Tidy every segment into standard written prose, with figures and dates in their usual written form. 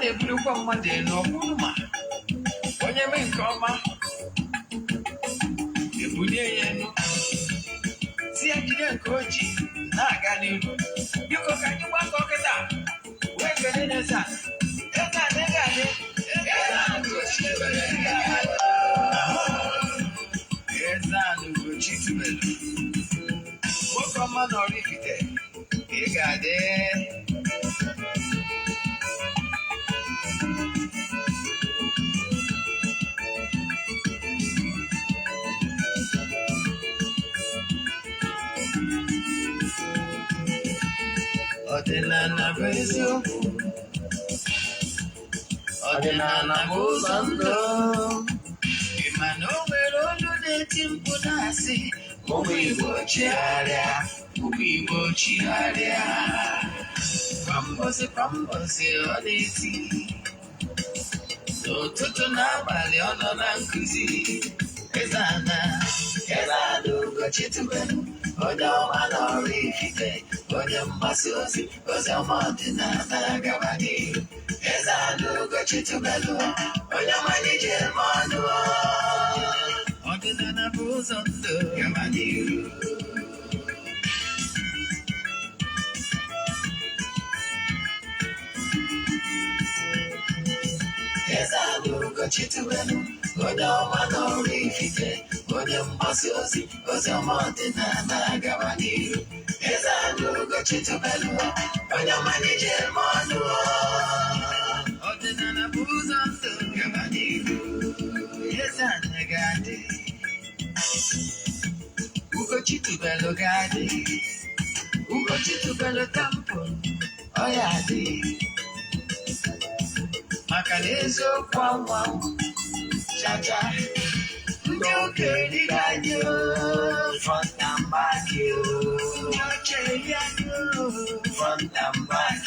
na-ebulukwa mmadụ elu ọbụrụ ma onye mee nke ọma ebulie ya elu si ya jide nke oji na-aga n'ihu. Biko ka anyị gbakọ kịta wee kele n'Eze-Ana. Eze-Ana Ugochi tubelu nwoke ọma na oraifite ị ga-adị. Ọdịnala bụ eziokwu, ọdịnala bụ ụzọ ndụ. Ị ma na o nwere olu na-eti mkpu na-asị ụmụ Igbo chigharịa, ụmụ Igbo chigharịa. Kwa mbọsị ọ na-eti, n'ụtụtụ na abalị ọ nọ na nkụzi. Eze-Ana Ugochi tubelu onye ọma na oraifite, onye mgbasa ozi ọma ọdịnala gaba n'ihu. Eze-Ana Ugochi tubelu onye ọma n'ije eme ọnụ. Ọdịnala bụ ụzọ ndụ gaba n'ihu. Eze-Ana Ugochi tubelu onye ọma na oraifite, onye mgbasa ozi ọma ọdịnala gaba n'ihu. Eze-Ana Ugochi tubelu onye ọma n'ije eme ọnụ. Ọdịnala bụ ụzọ ndụ gaba n'ihu. Eze-Ana ga-adị, Ugochi tubelu ga-adị, Ugochi tubelu tampon ọ ya adị. Maka na eziokwu anwa chacha ndị okenye ga-adị front and back, ndị okenye ga-adị front and back.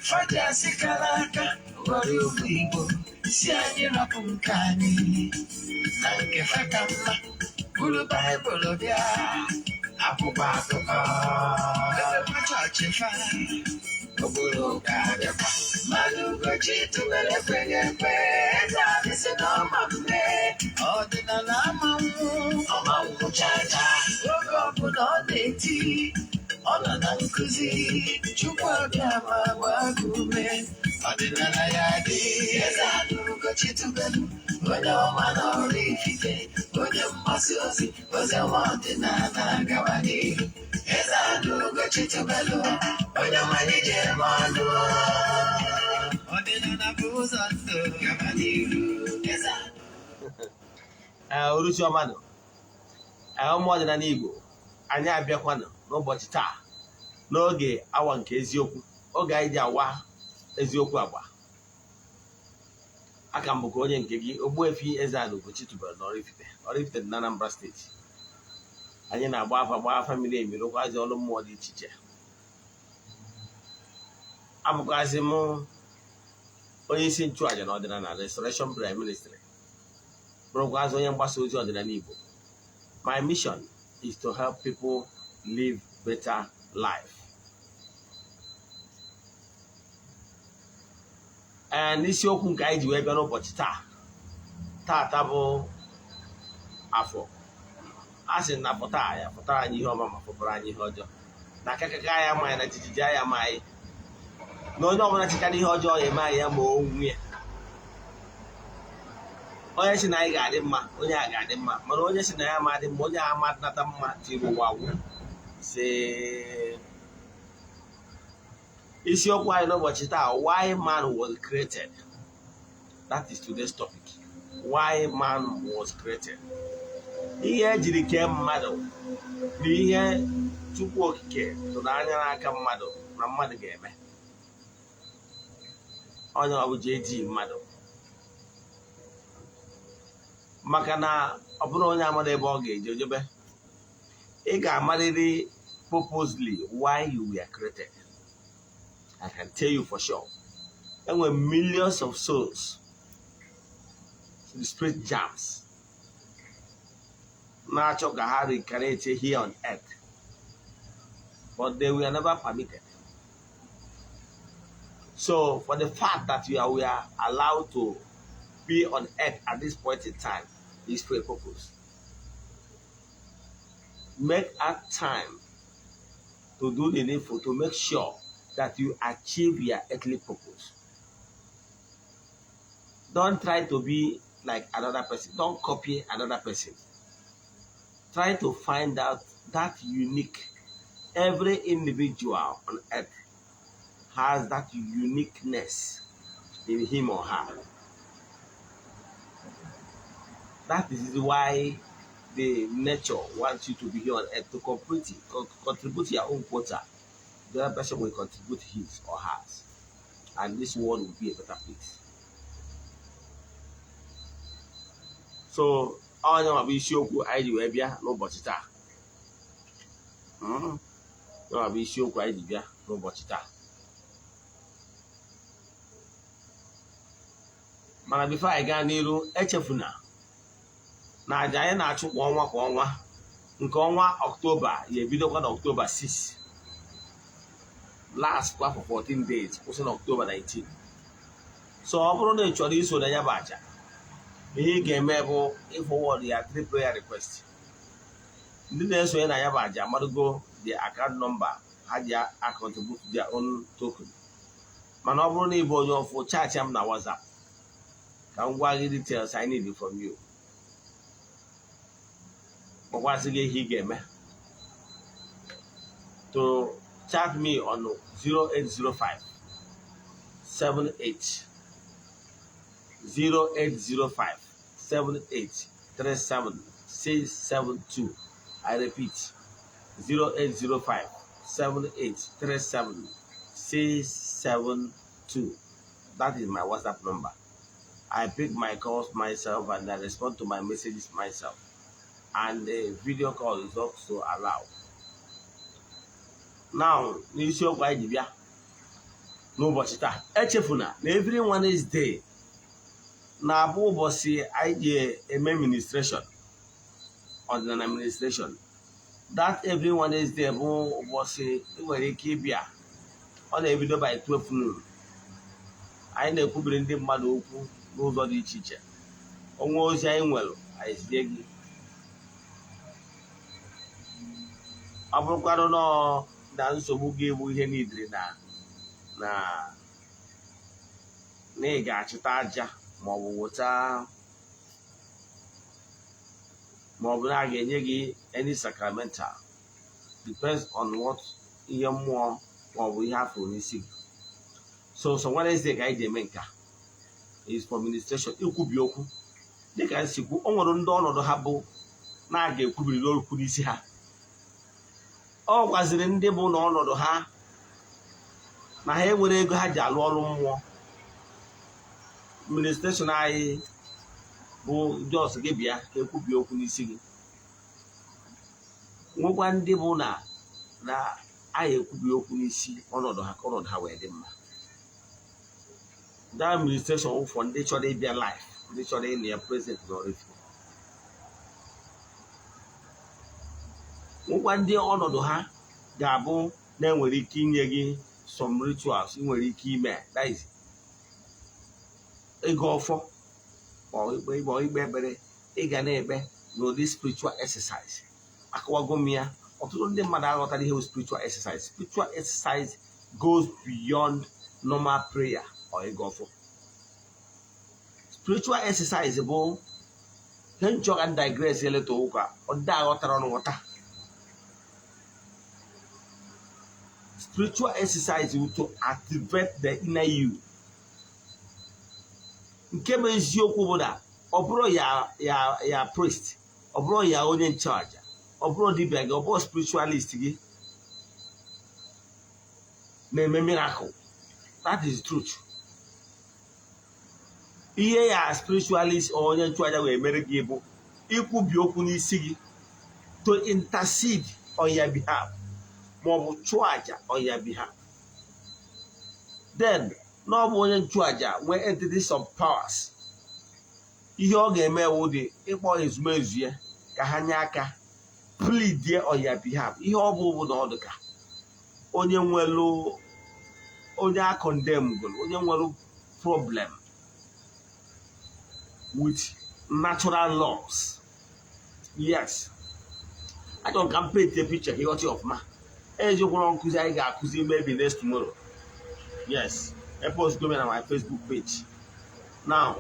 Fada sikara aka gwara ụmụ Igbo si anyị rapụ nke anyị na nke faka mma, buru Baịbụl bịa akwụkwọ akụkọ ebekwa chọọchị fa obodo ụka bịakwa. Mmadụ Ugochi tubelu ekweghị ekwe, Eze-Ana si na ọma mme ọdịnala ọma nwụ chacha. Oge ọbụla ọ na-eti ọ nọ na nkụzi, Chukwu abịama gbago ume. Ọdịnala ya dị. Eze-Ana Ugochi tubelu onye ọma na oraifite, onye mgbasa ozi ọma ọdịnala gaba n'ihu. Eze-Ana Ugochi tubelu onye ọma n'ije eme ọnụ. Ọdịnala bụ ụzọ ndụ gaba n'ihu. Uruchi ọmanụ ụmụ ọdịnala Igbo, anyị abịakwanụ n'ụbọchị taa n'oge awa nke eziokwu, oge anyị ji awa eziokwu agba. Aka m bụkwa onye nke gị, Ogbuefi EZE-ANA Ugochi tubelu na oraifite dị na Anambra steeti. Anyị na-agba afa miri emi, rụkwazi ọrụ mmụọ dị iche iche. Abụkwazị m onye isi nchụaja na ọdịnala Restoration Prayer Ministry, bụrụkwazị onye mgbasa ozi ọdịnala Igbo. My mission is to help people live better life. N'isiokwu nke anyị ji wee bịa n'ụbọchị taa bụ afọ. A sị na pụta ya pụtara anyị ihe ọma ma pụtara anyị ihe ọjọọ, na akakaka ya amaghị na jijiji ya amaghị na onye ọbụla chịkara ihe ọjọọ ya eme anyị ya ma onwe ya. Onye si na anyị ga-adị mma, onye a ga-adị mma, mana onye si na ya ma adị mma, onye a amadịnata mma tiri ụwa gwụ. Isiokwu anyị n'ụbọchị taa, why man was created. That is today's topic. Why man was created. Ihe ejiri kee mmadụ bụ ihe Chukwu okike tụrụ anya n'aka mmadụ na mmadụ ga-eme. Onye ọ bụ eji mmadụ, maka na ọ bụrụ onye amara ebe ọ ga-eje ojebe. Ị ga-amarịrị purposely why you were created. I can tell you for sure. There were millions of souls in the spirit jams. Natural Gahari reincarnated here on earth, but they were never permitted. So for the fact that we are allowed to be on earth at this point in time is for a purpose. Make a time to do the needful to make sure that you achieve your earthly purpose. Don't try to be like another person. Don't copy another person. Try to find out that unique. Every individual on earth has that uniqueness in him or her. That is why the nature wants you to be here on earth to contribute your own quota. The other person will contribute his or hers. And this world will be a better place. So, all of you isiokwu anyị ji wee bịa n'ụbọchị taa. Ọ bụ isiokwu anyị ji bịa n'ụbọchị taa. Mana before anyị gaa n'iru, echefuna na aja anyị na-achụ kwa ọnwa nke ọnwa Ọktoba ya ebidokwa na Ọktoba 6. Last kwa for 14 days, kwụsị na Ọktoba 19. So ọ bụrụ na ị chọrọ iso na ya bụ aja, ihe ị ga-eme bụ ịfọwọd ya 3 prayer request. Ndị na-esonye na ya bụ aja amadugo the account number ha ji contribute their own token. Mana ọ bụrụ na ị bụ onye ọfụ, chat m na WhatsApp ka m gwa gị details I need from you. Ọkwasị gị ihe ị ga-eme to chat me on 0805 78 0805 78 37 672. I repeat, 0805 78 37 672. That is my WhatsApp number. I pick my calls myself and I respond to my messages myself. And the video call is also allowed. Now, n'isiokwu anyị ji bịa n'ụbọchị taa, echefuna na every Wednesday na-abụ ụbọchị anyị ji eme ministration, ordinary administration. That every Wednesday bụ ụbọchị ị nwere ike ịbịa. Ọ na-ebido by 12 noon. Anyị na-ekwubiri ndị mmadụ okwu n'ụzọ dị iche iche. Onwe ozi anyị nwere, anyị zie gị. Ọ bụrụkwanụ na nsogbu gị bụ ihe niile na ị ga-achịta aja maọbụ weta maọbụ na a ga-enye gị any sacramental, depends on what ihe mmụọ maọbụ ihe afọ n'isi gị. So Wednesday ka anyị ji eme nka is for ministration, ikwubi okwu. Dịka nsikwu, o nwere ndị ọnọdụ ha bụ na a ga-ekwubiri okwu n'isi ha. Ọ gwaziri ndị bụ n'ọnọdụ ha na ha enwere ego ha ji alụ ọrụ mmụọ. Ministration anyị bụ jos gị bịa ka ekwubi okwu n'isi gị. Nwekwa ndị bụ na anyị ekwubi okwu n'isi ọnọdụ ha ka ọnọdụ ha wee dị mma. That administration ụfọ ndị chọrọ ịbịa life, ndị chọrọ ịnọ ya present n'Oraifite. Nwekwa ndị ọnọdụ ha ga-abụ na enwere ike inye gị some rituals ị nwere ike ime, that is ịga ọfọ igbe ekpere ị ga na-ekpe n'ụdị spiritual exercise. Akọwago m ya, ọtụtụ ndị mmadụ aghọtara ihe spiritual exercise. Spiritual exercise goes beyond normal prayer or ịga ọfọ. Spiritual exercise bụ ihe nchọga digress eleta ụka ọ dị aghọtara ọnụ nghọta. Spiritual exercise will to activate the inner you. Nke bụ eziokwu bụ na ọ bụrụ ya priest, ọ bụrụ ya onye nchụaja, ọ bụrụ dibịa gị, ọ bụrụ spiritualist gị na-eme miracle. That is truth. Ihe ya spiritualist or onye nchụaja wee mere gị bụ ikwubi okwu n'isi gị to intercede on your behalf, maọbụ chụọ aja on your behalf. Then na ọ bụ onye nchụaja nwee entities of powers, ihe ọ ga-eme wụdị ịkpọ ezumezu ya ka ha nye aka plead on your behalf. Ihe ọ bụ na ọ dị ka onye nwelu onye a condemn onye nwere problem with natural laws. Yes. I don't compare the picture he got of ma. As you go on kuzi maybe next tomorrow. Yes. I post going on my Facebook page. Now,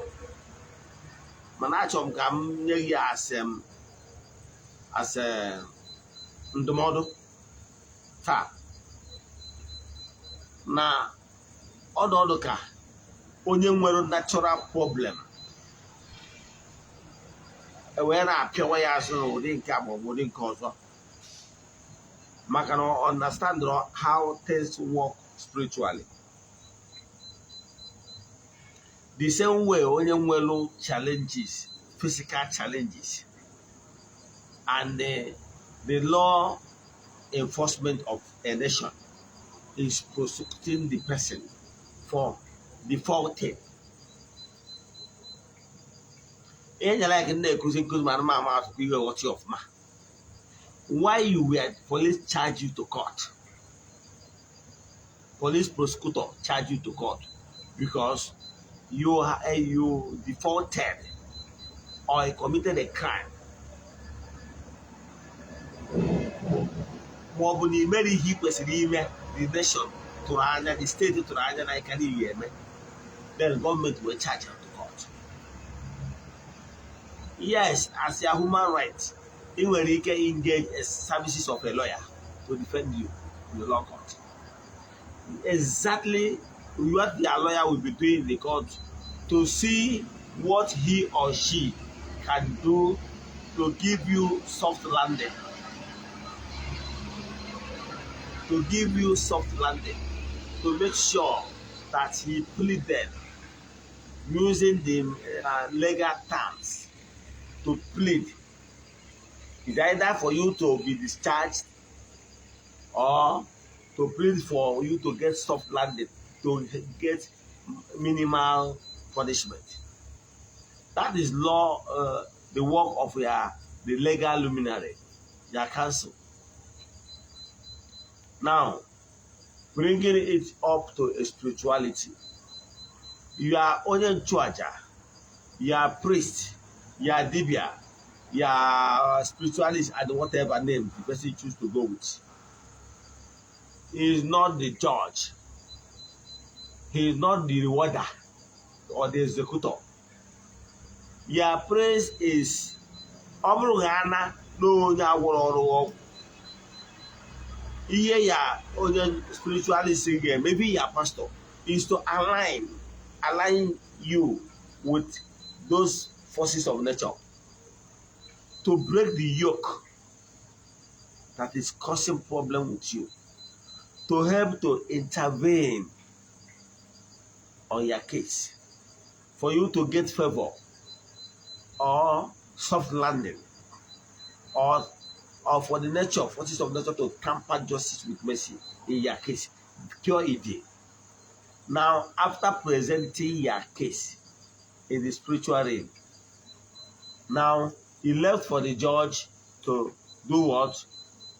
manachom kam nye as a ndụmọdụ taa na ọdụ ka onye nwere natural problem wee na-apịawa ya azụ n'ụdị nke a ma ọ bụ ụdị nke ọzọ maka na understand how things work spiritually. The same way onye nwere challenges, physical challenges, and the law enforcement of a nation is prosecuting the person for defaulting. Why you were police charge you to court? Police prosecutor charge you to court because you defaulted or committed a crime. The nation to the state to then the government will charge you to court. Yes, as a human right, you will engage services of a lawyer to defend you in the law court. Exactly what the lawyer will be doing in the court to see what he or she can do to give you soft landing. To give you soft landing, to make sure that he pleaded using the legal terms to plead. It's either for you to be discharged or to plead for you to get soft landing, to get minimal punishment. That is law, the work of the legal luminary, your counsel. Now, bringing it up to a spirituality. You are only church, you are priest, you are dibia, you are spiritualist, and whatever name the person choose to go with. He is not the judge. He is not the rewarder or the executor. Your praise is Ogbuefi no spiritualist again, maybe your pastor is to align you with those forces of nature to break the yoke that is causing problem with you, to help to intervene on your case, for you to get favor or soft landing, or for the nature, forces of nature to tamper justice with mercy in your case, pure evil. Now, after presenting your case in the spiritual realm, now he left for the judge to do what?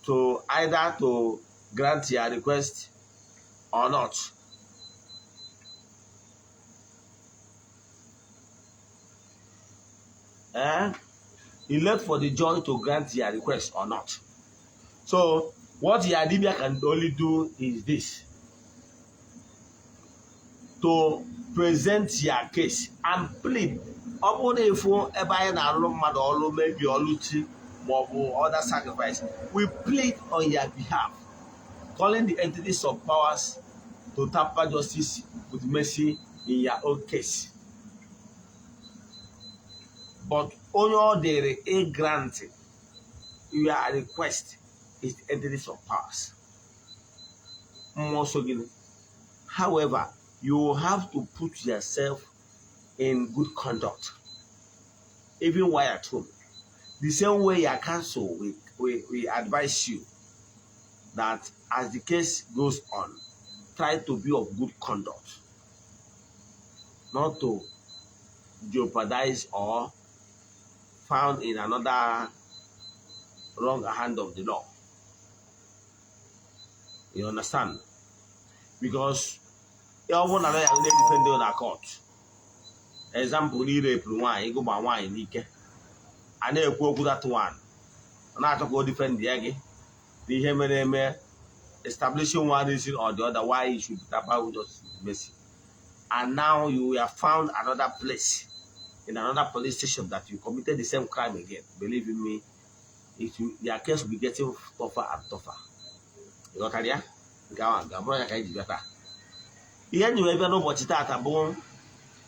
To either to grant your request or not. He left for the judge to grant your request or not. So, what the Adibia can only do is this: to present your case and plead. Maybe other sacrifice, we plead on your behalf, calling the entities of powers to tamper justice with mercy in your own case. But only the grant your request is the entities of powers. However, you have to put yourself in good conduct, even while at home. The same way your counsel, we advise you that as the case goes on, try to be of good conduct, not to jeopardize or found in another wrong hand of the law. You understand? Because Ọ na lawyer na-defend na court. Example, ni rape nwaanyị ịgụ gba nwaanyị n'ike. A na-ekwu okwu that one. Ọ na-achọ ka o defend ya gị. Ihe mere eme establishing one reason or the other why you should be tapper with justice mercy. And now you have found another place in another police station that you committed the same crime again. Believe in me, their case will be getting tougher and tougher. You got it? Anyway, if you know what it is,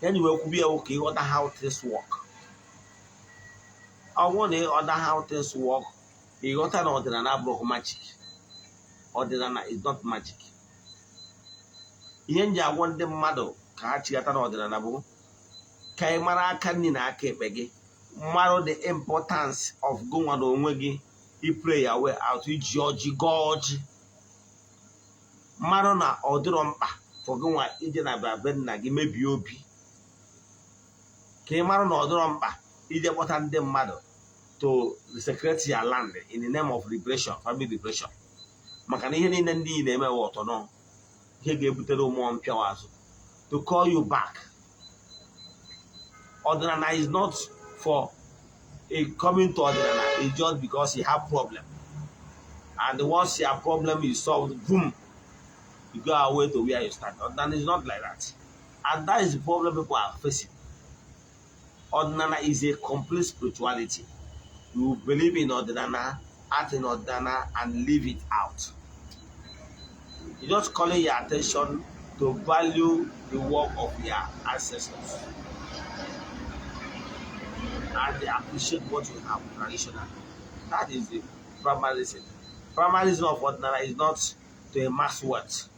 anyway, could be okay. Other how things work. I want to other how things work. You got an ordinary broke magic. Ordinary is not magic. I want them mad. Ka chiata na ọdịnala bụ ka ị mara aka nri na aka ekpe gị, mara the importance of gụnwa na onwe gị pray your way out iji ọjị gọọ ọjị, mara na ọ dịrọ mkpa for gụnwa ije na be nna gị mebie obi, ka ị mara na ọ dịrọ mkpa ije kpọta ndị mmadụ to secret your land in the name of liberation, family liberation, maka na ihe niile ndị na-eme ọtọ nọ ihe ga-ebutere ụmụ mpịawa azụ to call you back. Ordinary is not for a coming to ordinary, it's just because you have problem. And once your problem is solved, boom, you go away to where you start. Ordinary is not like that. And that is the problem people are facing. Ordinary is a complete spirituality. You believe in ordinary, act in ordinary, and live it out. You're just calling your attention to value the work of your ancestors and they appreciate what you have traditionally. That is the primary reason. Primary reason of ordinary is not to amass wealth.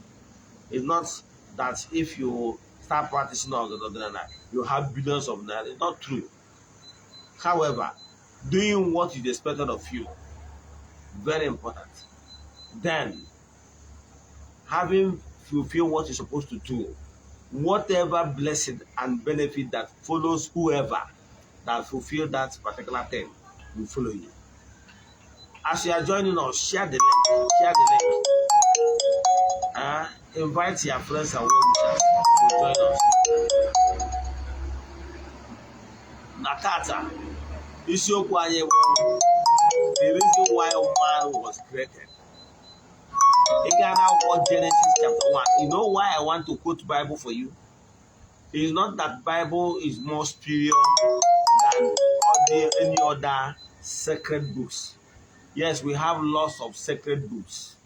It's not that if you start practicing ordinary, you have billions of naira. It's not true. However, doing what is expected of you, very important. Then, having fulfill what you're supposed to do, whatever blessing and benefit that follows whoever that fulfill that particular thing will follow you. As you are joining us, share the link. Share the link. Invite your friends and well-wishers to join us. Nakata, isiokwu anyị bụ the reason why man was created. Genesis chapter 1. You know why I want to quote Bible for you? It's not that Bible is more superior than any other sacred books. Yes, we have lots of sacred books.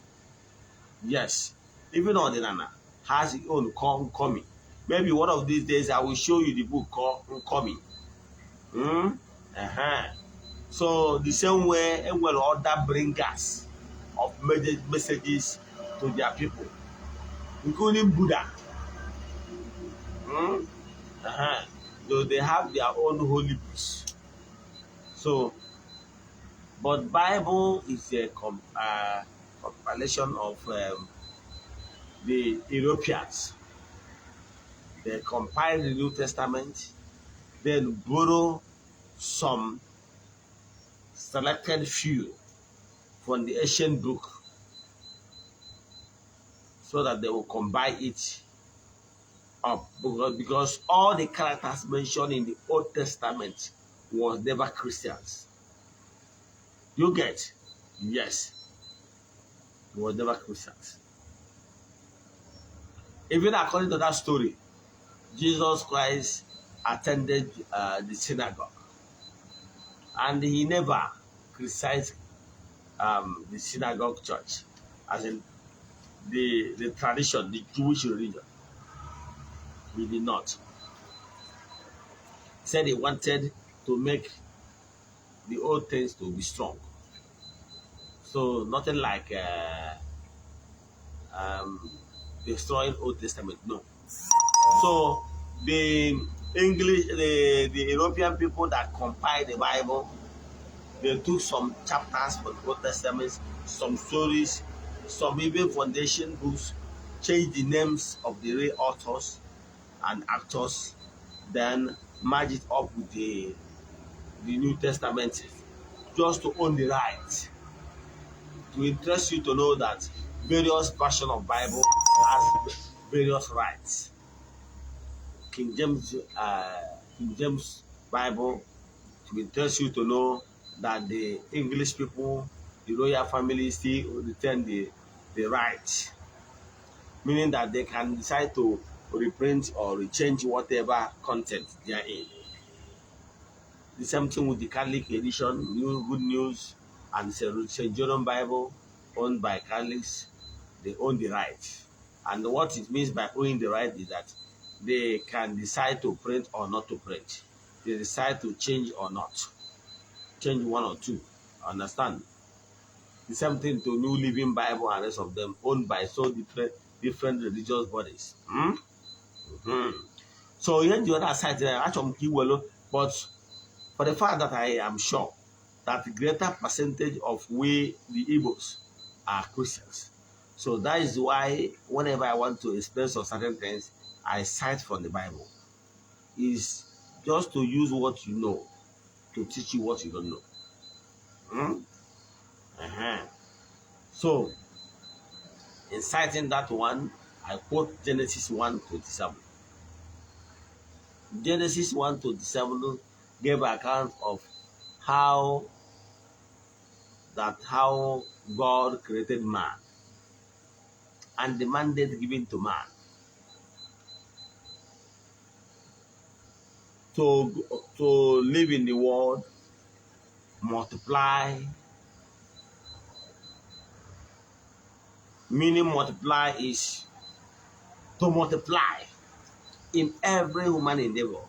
Yes, even Ordinana has its own coming. Maybe one of these days I will show you the book called Coming. So the same way, and will other bringers of messages to their people, including Buddha. So they have their own holy books. So, but Bible is a compilation of the Europeans. They compile the New Testament, then borrow some selected few from the ancient book so that they will combine it up, because all the characters mentioned in the Old Testament was never Christians. You get? Yes. It was never Christians. Even according to that story, Jesus Christ attended the synagogue and he never criticized the synagogue church, as in the tradition, the Jewish religion. He did not. He said he wanted to make the old things to be strong. So nothing like destroying Old Testament, no. So the European people that compiled the Bible, they took some chapters from the Old Testament, some stories, some even foundation books, changed the names of the real authors and actors, then merge it up with the New Testament, just to own the right, to interest you to know that various versions of Bible has various rights. King James Bible, it tells you to know that the English people, the royal family, still retain the right, meaning that they can decide to reprint or rechange whatever content they are in. The same thing with the Catholic edition, New Good News, and St. Jerome Bible, owned by Catholics. They own the right. And what it means by owning the right is that they can decide to print or not to print. They decide to change or not. Change one or two. Understand? The same thing to New Living Bible and rest of them, owned by so different religious bodies. So here the other side, but for the fact that I am sure that the greater percentage of we, the Igbos, are Christians. So that is why whenever I want to explain some certain things, I cite from the Bible. Is just to use what you know to teach you what you don't know. So, in citing that one, I quote Genesis 1:27. Genesis 1:27 gave account of how God created man and the mandate given to man to live in the world, multiply. Meaning multiply is to multiply in every human endeavor.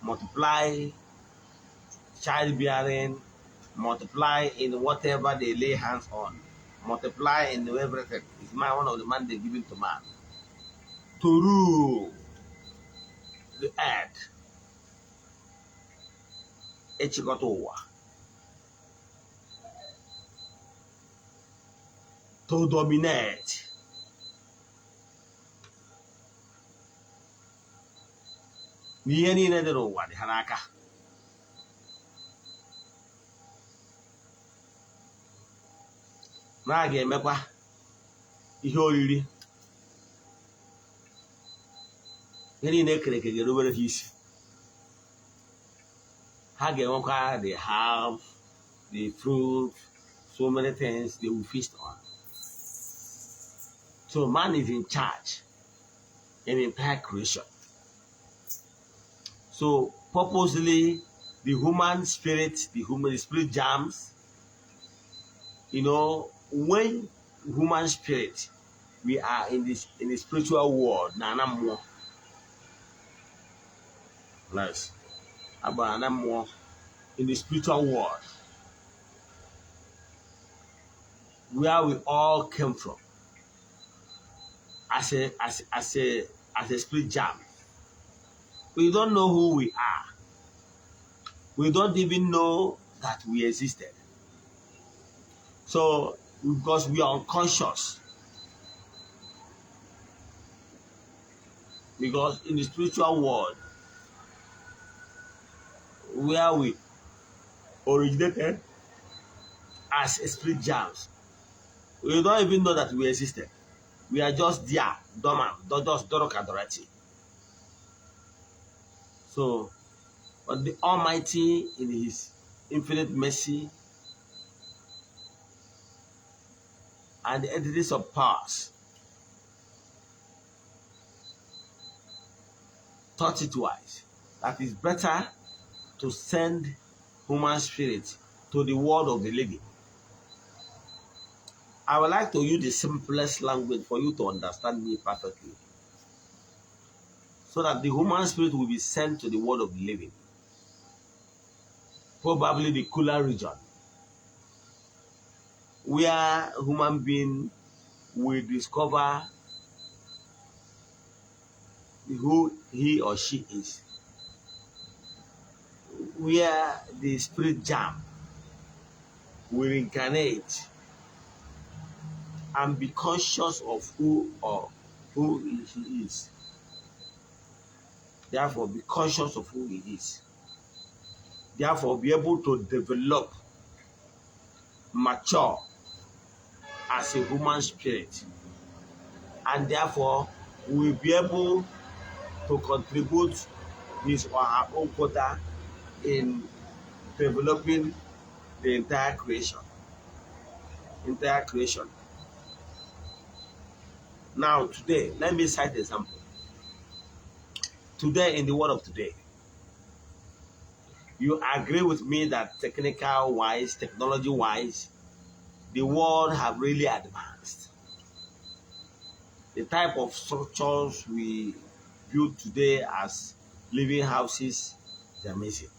Multiply childbearing, multiply in whatever they lay hands on, multiply in everything. It's one of the mandates given to man to rule the earth. To dominate. N'ihe niile dị n'ụwa dị ha n'aka. Na a ga-emekwa ihe oriri. Ihe niile ekere eke ga-erubere ha isi. Ha ga-enwekwa the herb, the fruit, so many things they will feast on. So man is in charge in entire creation. So purposely, the human spirit, the spirit jams. When human spirit, we are in the spiritual world. Nice. In the spiritual world, where we all came from, as a spirit jam. We don't know who we are. We don't even know that we existed. So, because we are unconscious. Because in the spiritual world, where we originated as a spirit jams, we don't even know that we existed. We are just there, dormant, just dorokadorati. So, but the Almighty, in His infinite mercy and the entities of powers, thought it wise that it's better to send human spirit to the world of the living. I would like to use the simplest language for you to understand me perfectly, so that the human spirit will be sent to the world of the living, probably the cooler region, where human being will discover who he or she is, where the spirit jam will incarnate and be conscious of who he is. Therefore, be conscious of who he is. Therefore, be able to develop, mature as a human spirit. And therefore, will be able to contribute his or her own quota in developing the entire creation. Now, today, let me cite an example. Today, in the world of today, you agree with me that technology-wise, the world have really advanced. The type of structures we build today as living houses is amazing.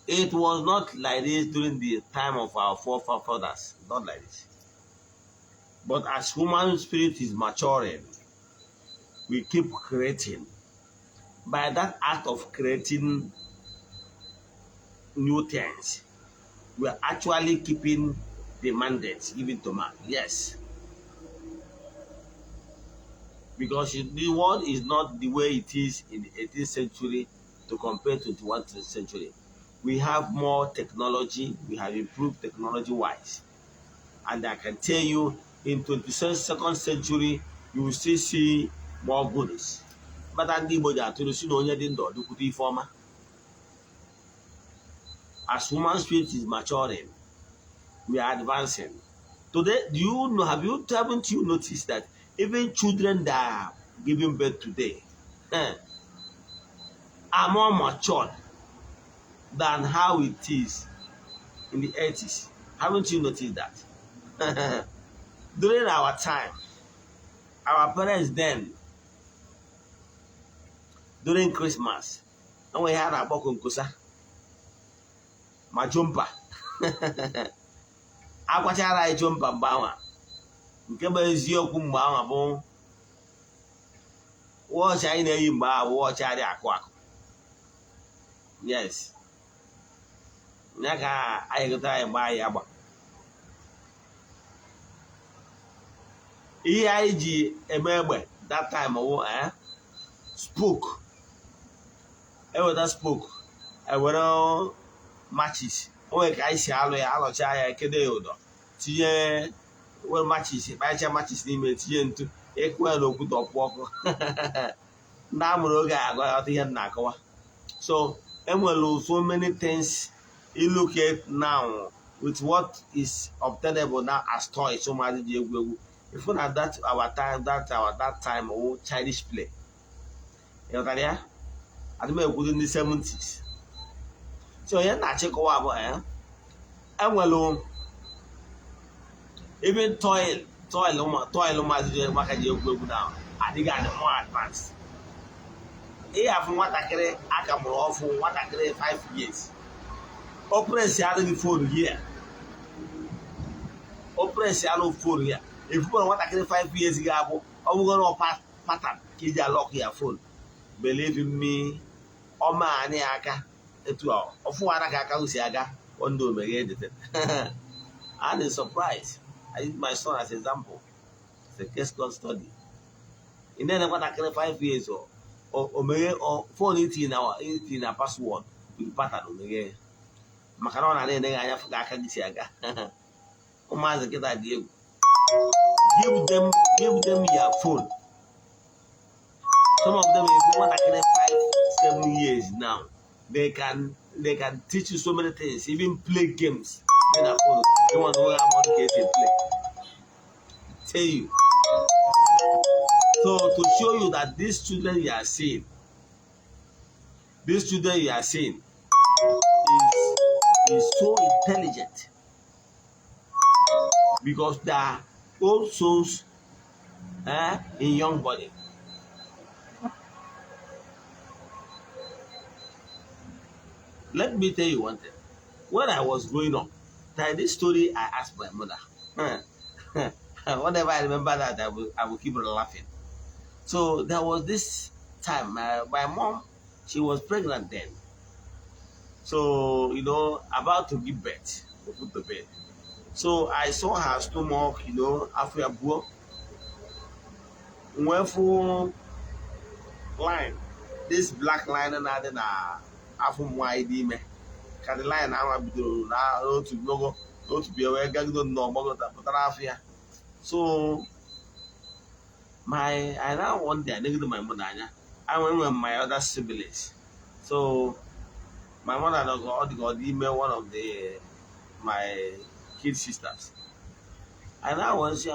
It was not like this during the time of our forefathers, not like this. But as human spirit is maturing, we keep creating. By that act of creating new things, we are actually keeping the mandate given to man. Yes. Because the world is not the way it is in the 18th century to compare to the 21st century. We have more technology, we have improved technology-wise. And I can tell you, in 22nd century, you will still see more goodies. But as human spirit is maturing, we are advancing. Today, haven't you noticed that even children that are giving birth today are more mature than how it is in the 80s? Haven't you noticed that? During our time, our parents then, during Christmas, and we had a bokunkusa, majumpa. Akwachara ijumpa mbawa. Nke bụ eziokwu mgbe ahụ bụ wọchị anyị na-eyi mgbe ahụ wọchị adị akụ akụ. Yes. Ya ka anyị gụtara anyị mgbe anyị agba. Ihe anyị ji eme egbe that time wụ spook. Eweta spook, ewere matches. O nwere ka anyị si alụ ya, alụcha ya, ekede ya ụdọ, tinye well matches, kpacha matches n'ime, tinye ntu, ịkụ ya n'okwute ọkpụ ọkụ. Ndị amụrụ oge agwaghọta ihe na-akọwa. So enwere so many things you look at now with what is obtainable now as toys. So much if not at that time, childish play. You know what I mean? In the 70s. So yeah, na check about enwere even toil maka ji egwu now adịghị adị more advanced. Afụ nwatakịrị aka mụrụ ọfụ, nwatakịrị 5 years. O press adịghị phone here. O press alụ phone here. If you want nwatakịrị 5 years ga-abụ, ọ bụgoro pattern ka iji lock your phone. Believe me, ọ ma anyị aka etu ọfụ ara ka aka usi aga one day omeghe edete. And a surprise. I use my son as an example. It's a case called study. In then what I can 5 years or phone it in a password with pattern omeghe. Macarona then I have Gisiaga. Omaza get idea. Give them your phone. Some of them, if you want to 5-7 years now, they can teach you so many things, even play games. Then I phone. They want to know how much games they play. Tell you. So to show you that these children you are seeing is so intelligent because they are old souls in young body. Let me tell you one thing. When I was growing up, this story I asked my mother. Whenever I remember that, I will keep laughing. So there was this time, my mom, she was pregnant then. So, about to give birth, to put to bed. So I saw her stomach, after a book. Wherefore, line, this black line and other after my idea, can the line I will do now to go to be aware, don't know about that. So I now one day I needed my mother. I went with my other siblings. So my mother got email one of my kid sisters. And I was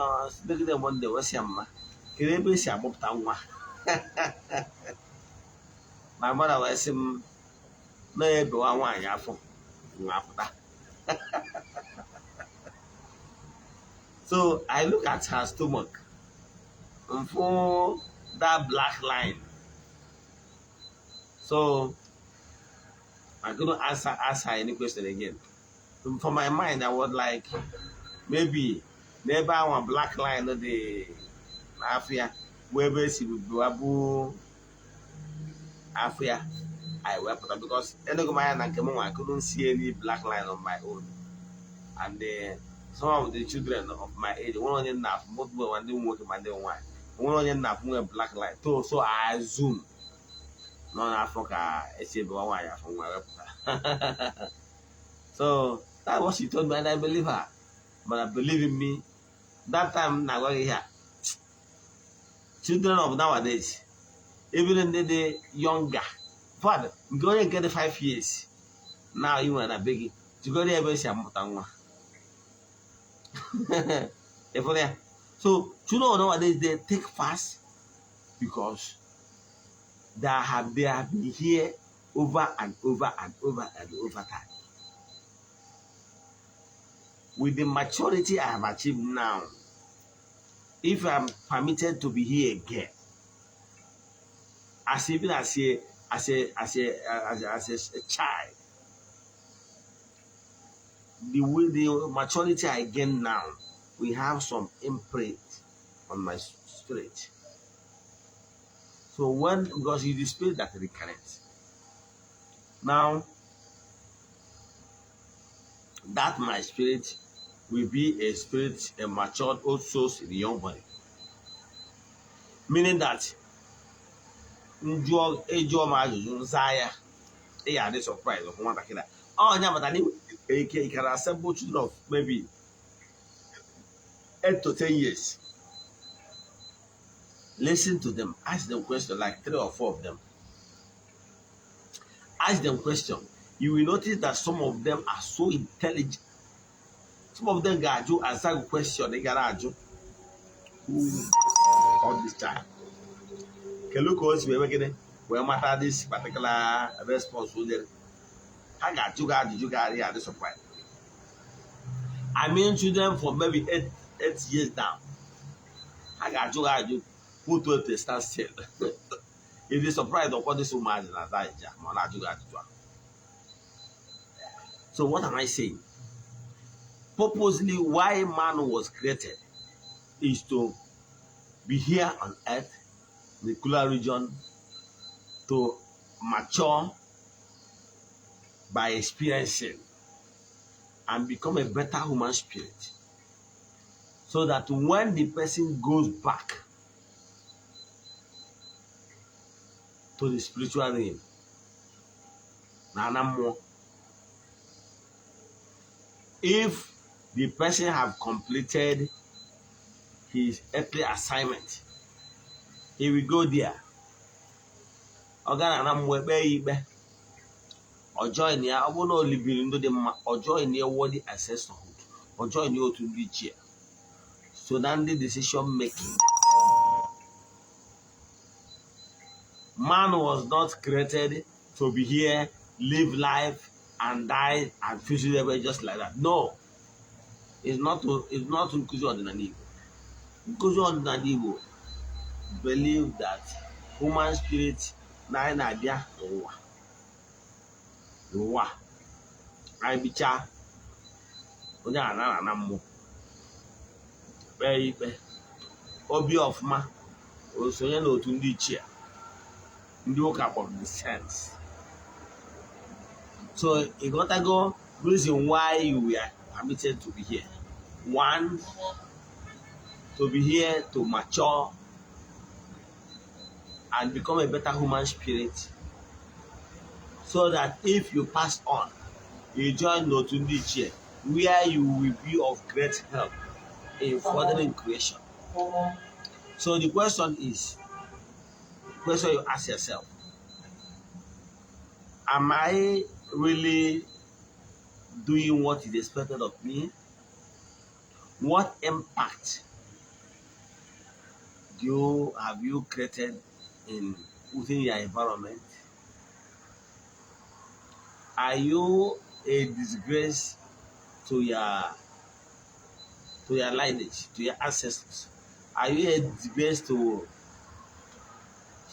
looking at one day was my mother was him no one yafo. So I look at her stomach and for that black line. So I couldn't ask her any question again. For my mind, I was like, maybe never one black line of the Afia, where she would be Abu Afia. I wept because I couldn't see any black line on my own. And some of the children of my age, one on enough, both were one didn't work in my day one. One on enough, one black line. So I assume non Africa, it's a one from my web. So that was she told me, and I believe her. But I believe in me. That time, now here, children of nowadays, even in the younger, father, go and get 5 years. Now you want a biggie to go there, but I'm so children nowadays they take fast because they have been here over and over and over and over time. With the maturity I have achieved now, if I'm permitted to be here again, as even as a child, the maturity I gain now, we have some imprint on my spirit. So because it's the spirit that reconnects. Now, that my spirit will be a spirit, a matured old soul in the young body. Meaning that they surprise of one like that. Oh, yeah, but I can assemble children of maybe 8 to 10 years. Listen to them, ask them questions, like 3 or 4 of them. Ask them questions. You will notice that some of them are so intelligent. Some of them got you answer a question, they got you. Who called this child? Can look us we making well matter this particular response. I got you here this surprise. I mean children for maybe 8 years now. I got you put to a stand still. If you surprised of what this woman is as so what am I saying? Purposely why man was created is to be here on earth, the cooler region, to mature by experiencing and become a better human spirit. So that when the person goes back to the spiritual realm, if the person have completed his earthly assignment, he will go there. Or join here, I will not live in the or join near what the ancestorhood, or join you to reach here. So then the decision making. Man was not created to be here, live life, and die and finish away just like that. No, it's not Nkuzi Ordinary. Nkuzi Ordinary believe that human spirit na idea I be cha onye ana mmo be obi ofuma osonye na otu ndị ichie ndị ụka kpọrọ the sense. So you gotta go reason why you were permitted to be here. 1, to be here to mature and become a better human spirit, so that if you pass on, you join Notundi Chair, where you will be of great help in furthering creation. So the question is, question you ask yourself, am I really doing what is expected of me? What impact have you created within your environment? Are you a disgrace to your lineage, to your ancestors? Are you a disgrace to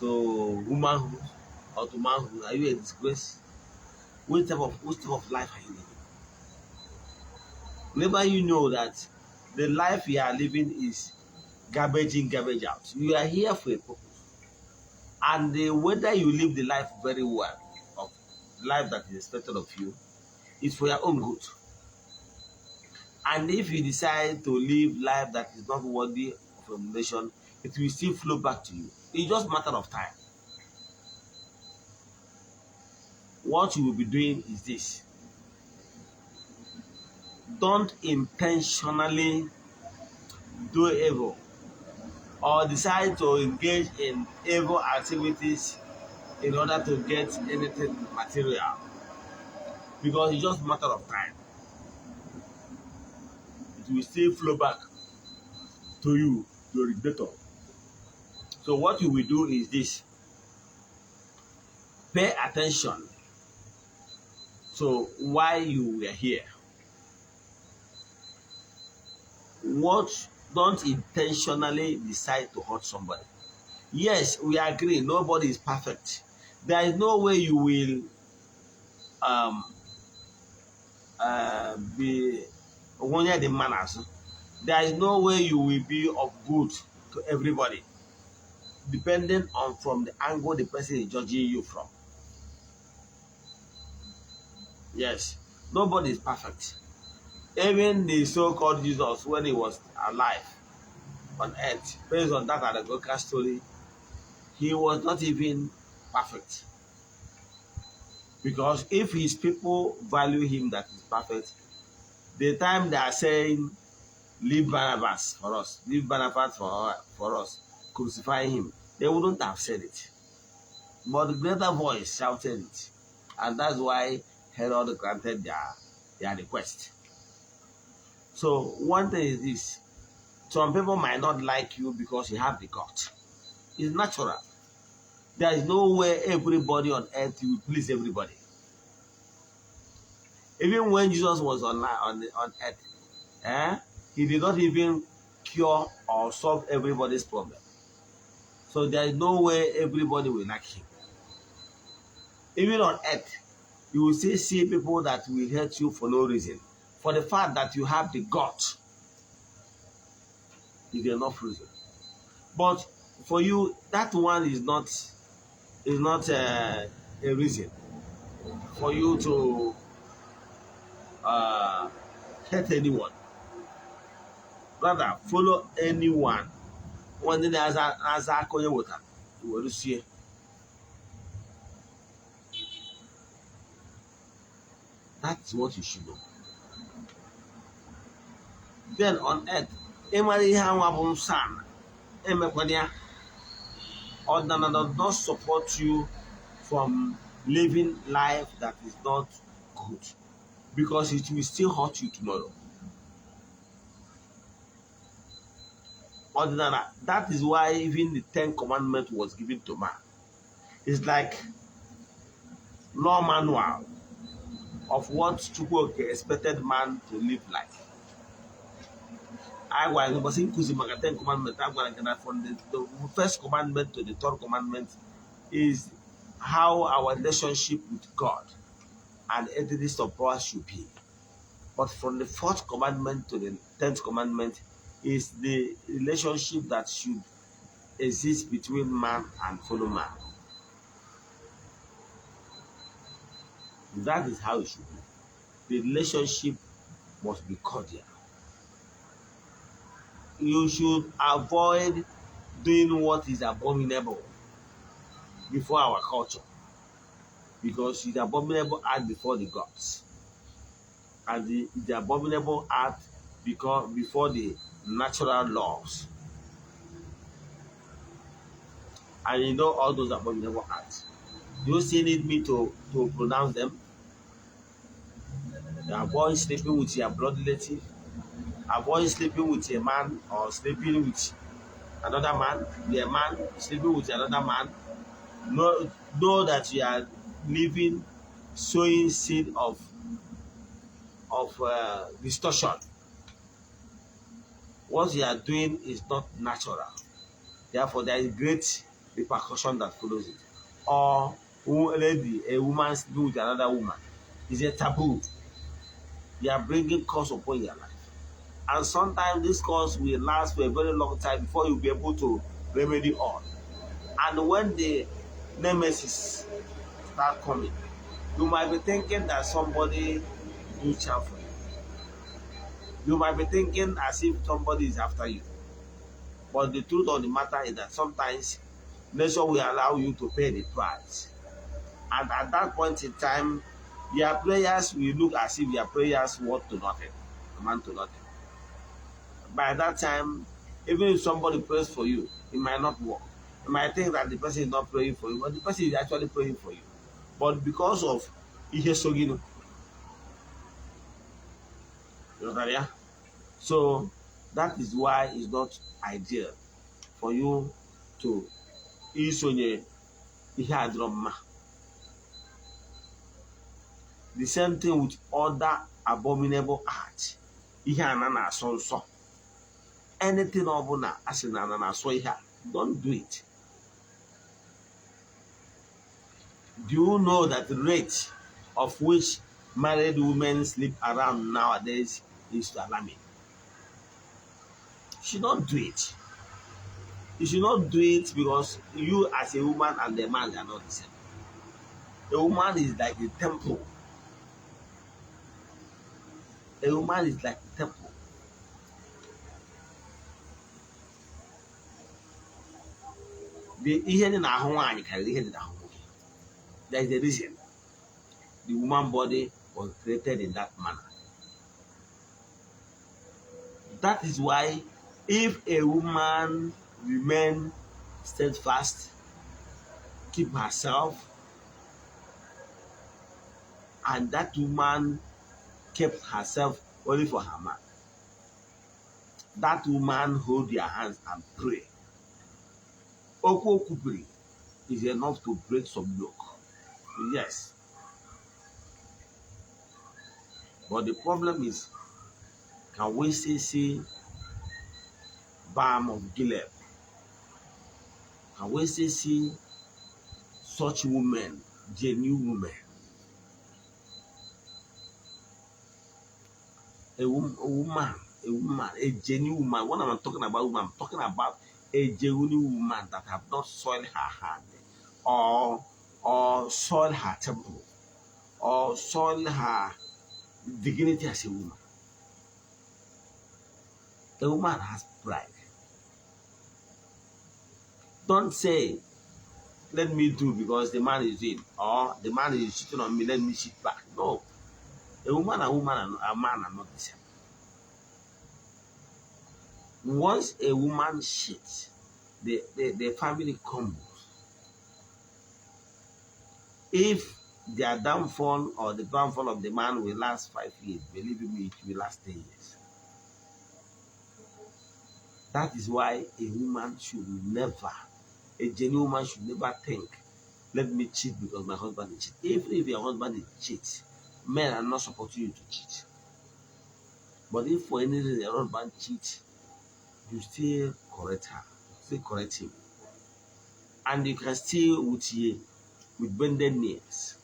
womanhood or to manhood? Are you a disgrace? What type of life are you living? Whenever you know that the life you are living is garbage in, garbage out, you are here for a purpose. And whether you live the life very well, of life that is expected of you, is for your own good. And if you decide to live life that is not worthy of emulation, it will still flow back to you. It's just a matter of time. What you will be doing is this. Don't intentionally do evil or decide to engage in evil activities in order to get anything material, because it's just a matter of time. It will still flow back to you, your regulator. So what you will do is this. Pay attention to why you were here. Don't intentionally decide to hurt somebody. Yes, we agree, nobody is perfect. There is no way you will be one of the manners. There is no way you will be of good to everybody, depending on from the angle the person is judging you from. Yes, nobody is perfect. Even the so-called Jesus, when he was alive on earth, based on that allegorical story, he was not even perfect. Because if his people value him that is perfect, the time they are saying, leave Barnabas for us, leave Barnabas for us, crucify him, they wouldn't have said it. But the greater voice shouted it. And that's why Herod granted their request. So one thing is this. Some people might not like you because you have the gut. It's natural. There is no way everybody on earth will please everybody. Even when Jesus was on earth, he did not even cure or solve everybody's problem. So there is no way everybody will like him. Even on earth, you will still see people that will hate you for no reason. For the fact that you have the gut is enough reason. But for you, that one is not a reason for you to hate anyone. Rather, follow anyone. One day as a koye water, you will see. That's what you should do. Then on earth, emari ha wabun san, emekwadia, or does not support you from living life that is not good, because it will still hurt you tomorrow. Other that is why even the 10 Commandments was given to man. It's like law manual of what Chukwu expected man to live like. I was including 10 Commandments. From the first commandment to the third commandment is how our relationship with God and entities of power should be. But from the fourth commandment to the 10th commandment is the relationship that should exist between man and fellow man. That is how it should be. The relationship must be cordial. You should avoid doing what is abominable before our culture, because it's abominable act before the gods, and the abominable act before the natural laws. And you know all those abominable acts. Do you still need me to pronounce them? Avoid sleeping with your blood relative. Avoid sleeping with a man or sleeping with another man. Be a man sleeping with another man. Know that you are living, sowing seed of distortion. What you are doing is not natural. Therefore, there is great repercussion that follows it. Or a woman sleeping with another woman is a taboo. You are bringing curse upon your life. And sometimes this curse will last for a very long time before you'll be able to remedy all. And when the nemesis start coming, you might be thinking that somebody do charm for you. You might be thinking as if somebody is after you. But the truth of the matter is that sometimes nature will allow you to pay the price. And at that point in time, your prayers will look as if your prayers worth to nothing, amount to nothing. By that time, even if somebody prays for you, it might not work. You might think that the person is not praying for you, but the person is actually praying for you. But because of Ihe Sogino, you know that, yeah? So that is why it's not ideal for you to isonye Ihe Adroma. The same thing with other abominable acts. Ihe Ana Ugochi. Anything obuna asina na Ugochi, don't do it. Do you know that the rate of which married women sleep around nowadays is alarming? You should not do it. You should not do it because you as a woman and the man are not the same. A woman is like the temple. A woman is like the temple. There is a reason the woman body was created in that manner. That is why if a woman remain steadfast, keep herself, and that woman kept herself only for her man, that woman hold their hands and pray. Oko Kupri is enough to break some yoke. Yes. But the problem is, can we still see Balm of Gilead? Can we still see such women, genuine women? A woman, a genuine woman. When I'm talking about woman, I'm talking about a genuine woman that have not soiled her hand or soiled her temple or soiled her dignity as a woman. A woman has pride. Don't say, let me do because the man is in, or the man is cheating on me, let me cheat back. No. A woman and a man are not the same. Once a woman cheats, the family crumbles. If their downfall or the downfall of the man will last 5 years, believe me, it will last 10 years. That is why a woman should never, a genuine woman should never think, let me cheat because my husband is cheat. Even if your husband is cheat, men are not supporting you to cheat. But if for any reason your husband cheats, you still correct her, still correct him. And you can still, with bended knees,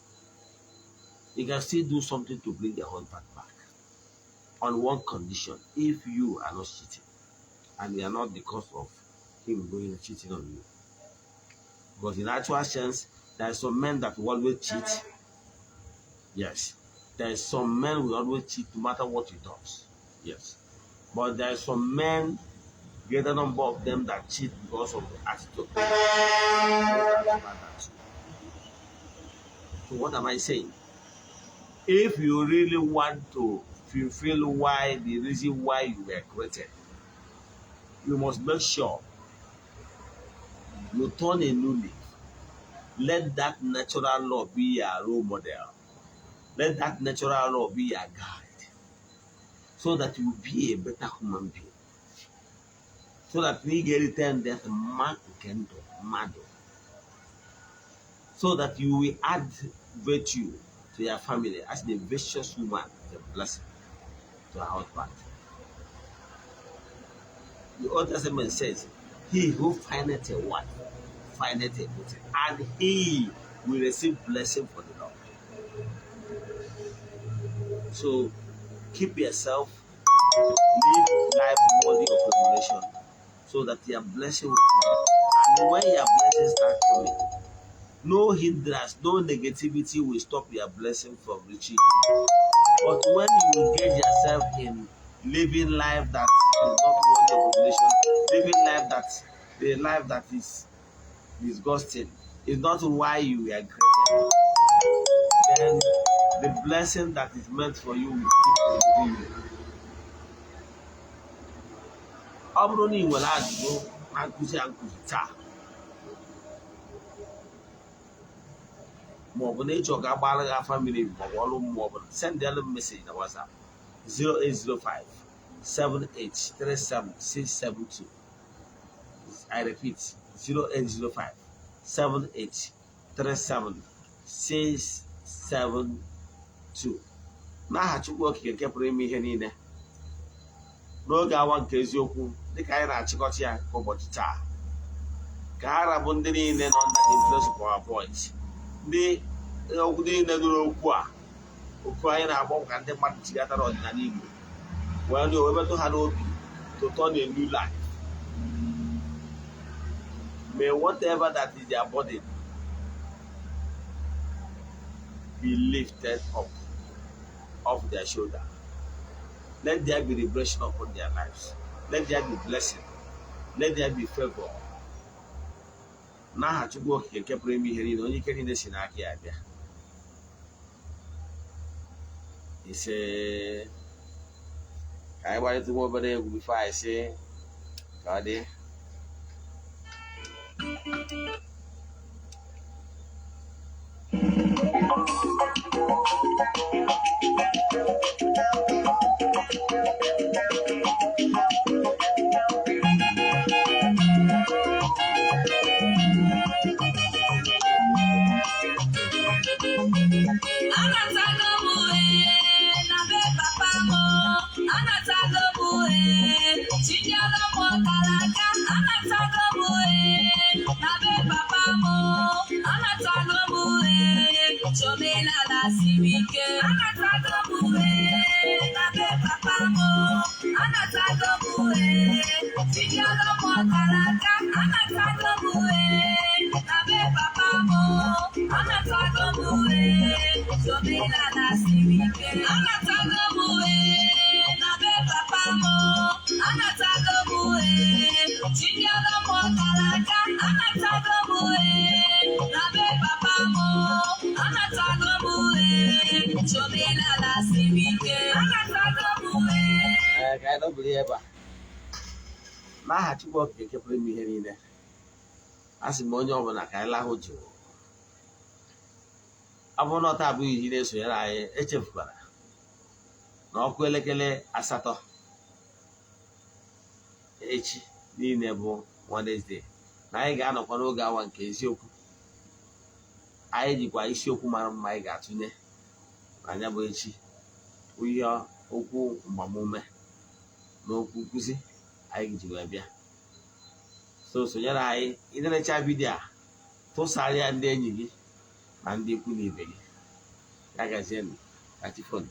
you can still do something to bring your husband back. On one condition, if you are not cheating, and you are not the cause of him going and cheating on you. Because in actual sense, there are some men that will always cheat. Yes. There are some men who will always cheat no matter what he does. Yes. But there are some men, greater number of them, that cheat because of the attitude. So what am I saying? If you really want to fulfill the reason why you were created, you must make sure You turn a new leaf. Let that natural law be your role model. Let that natural law be your guide. So that you will be a better human being. So that we get returned that man can do. So that you will add virtue to your family as the virtuous woman, the blessing to her husband. The Old Testament says, he who findeth a wife, findeth a good thing, and he will receive blessing for the Lord. So keep yourself, live life worthy of revelation, so that your blessing will come. And when your blessings start coming, no hindrance, no negativity will stop your blessing from reaching you. But when you engage yourself in living life that is not worthy of revelation, living life that the life that is disgusting, is not why you were created, then the blessing that is meant for you will keep pursuing you. Ọ bụrụ na ị nwere ajụjụ na nkụzi taa, ma ọ bụ na ịchọ ka agbara gị afa mmiri ma ọ bụ ọrụ mmụọ ọ bụla, send them message na WhatsApp 0805 7837672. I repeat, 0805 7837672. N'aha Chukwu Okike nke pụrụ ime ihe niile, n'oge awa nke eziokwu dịka anyị na-achịkọta ya ụbọchị taa, ka ha rabụ ndị niile nọ under the influence of our voice, ndị okwu niile nụrụ okwu a, okwu anyị na-agba ka ndị mmadụ chigatara ọdịnala Igbo wee metụ ha n'obi to turn a new life. May whatever that is their body be lifted up off their shoulder. Let there be liberation upon their lives. Let there be blessing. Let there be favor. N'aha Chukwu Okike nke pụrụ ime ihe niile, onye ike niile si n'aka ya bịa. Ise ka anyị gbarịta nwa obere egwu bifo anyị sị ka ọ dị. N'aha Chukwu Okike nke pụrụ ime ihe niile, a sị m onye ọbụla ka anyị lahụ jụụ. Ọ bụrụ na ọ taa abụghị ihe na-esonyere anyị, echefukwara na ọkụ elekere 8 echi niile bụ Wednesday, na anyị ga-anọkwa n'oge awa nke eziokwu. Anyị jikwa isiokwu mara mma anyị ga-atụnye anya bụ echi, ihe okwu mgbamume na okwu nkụzi anyị ji wee bịa. So sonyere anyị, ịnerecha vidio a, tụsara ya ndị enyi gị na ndị ikwu na ibe gị. Ya gazienụ, kachifonu.